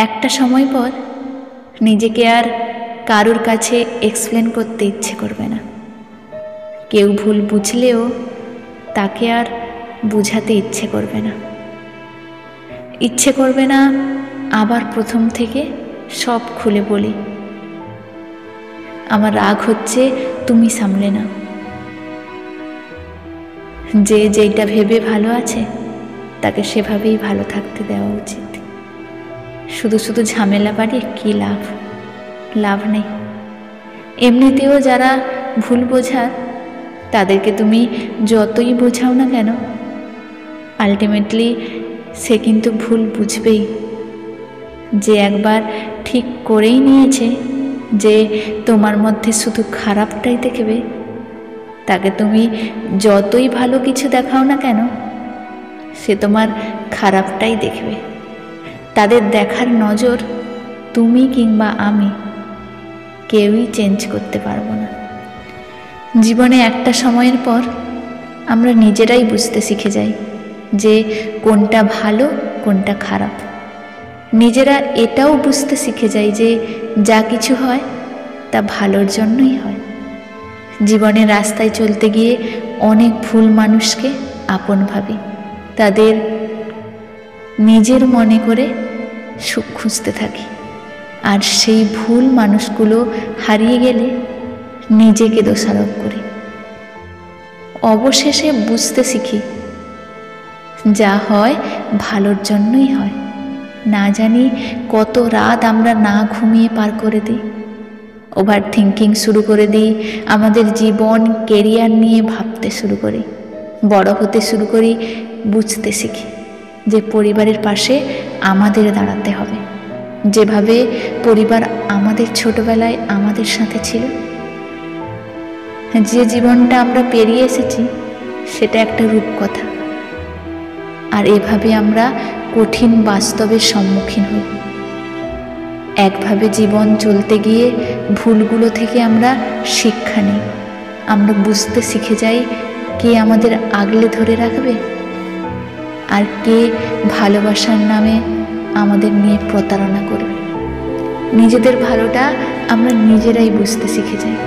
একটা সময় পর নিজেকে আর কারোর কাছে এক্সপ্লেন করতে ইচ্ছে করবে না। কেউ ভুল বুঝলেও তাকে আর বুঝাতে ইচ্ছে করবে না। ইচ্ছে করবে না আবার প্রথম থেকে সব খুলে বলি, আমার রাগ হচ্ছে, তুমি সামলে নাও। যে যেটা ভেবে ভালো আছে তাকে সেভাবেই ভালো থাকতে দেওয়া উচিত। শুধু শুধু ঝামেলা বাড়িয়ে কী লাভ নেই। এমনিতেও যারা ভুল বোঝার তাদেরকে তুমি যতই বোঝাও না কেন, আলটিমেটলি সে কিন্তু ভুল বুঝবেই। যে একবার ঠিক করেই নিয়েছে যে তোমার মধ্যে শুধু খারাপটাই দেখবে, তাকে তুমি যতই ভালো কিছু দেখাও না কেন, সে তোমার খারাপটাই দেখবে। তাদের দেখার নজর তুমি কিংবা আমি কেউই চেঞ্জ করতে পারবো না। জীবনে একটা সময়ের পর আমরা নিজেরাই বুঝতে শিখে যাই যে কোনটা ভালো কোনটা খারাপ। নিজেরা এটাও বুঝতে শিখে যাই যে যা কিছু হয় তা ভালোর জন্যই হয়। জীবনের রাস্তায় চলতে গিয়ে অনেক ভুল মানুষকে আপন ভাবি, তাদের নিজের মনে করে সুখ খুঁজতে থাকি। আর সেই ভুল মানুষগুলো হারিয়ে গেলে নিজেকে দোষারোপ করি। অবশেষে বুঝতে শিখি যা হয় ভালোর জন্যই হয়। না জানি কত রাত আমরা না ঘুমিয়ে পার করে দিই, ওভার থিঙ্কিং শুরু করে দিই, আমাদের জীবন কেরিয়ার নিয়ে ভাবতে শুরু করি, বড় হতে শুরু করি, বুঝতে শিখি যে পরিবারের পাশে আমাদের দাঁড়াতে হবে। যেভাবে পরিবার আমাদের ছোটবেলায় আমাদের সাথে ছিল, যে জীবনটা আমরা পেরিয়ে এসেছি সেটা একটা রূপকথা। আর এভাবে আমরা কঠিন বাস্তবের সম্মুখীন হই। একভাবে জীবন চলতে গিয়ে ভুলগুলো থেকে আমরা শিক্ষা নিই। আমরা বুঝতে শিখে যাই কে আমাদের আগলে ধরে রাখবে আর কে ভালোবাসার নামে আমাদের নিয়ে প্রতারণা করবে। নিজেদের ভালোটা আমরা নিজেরাই বুঝতে শিখে যাই।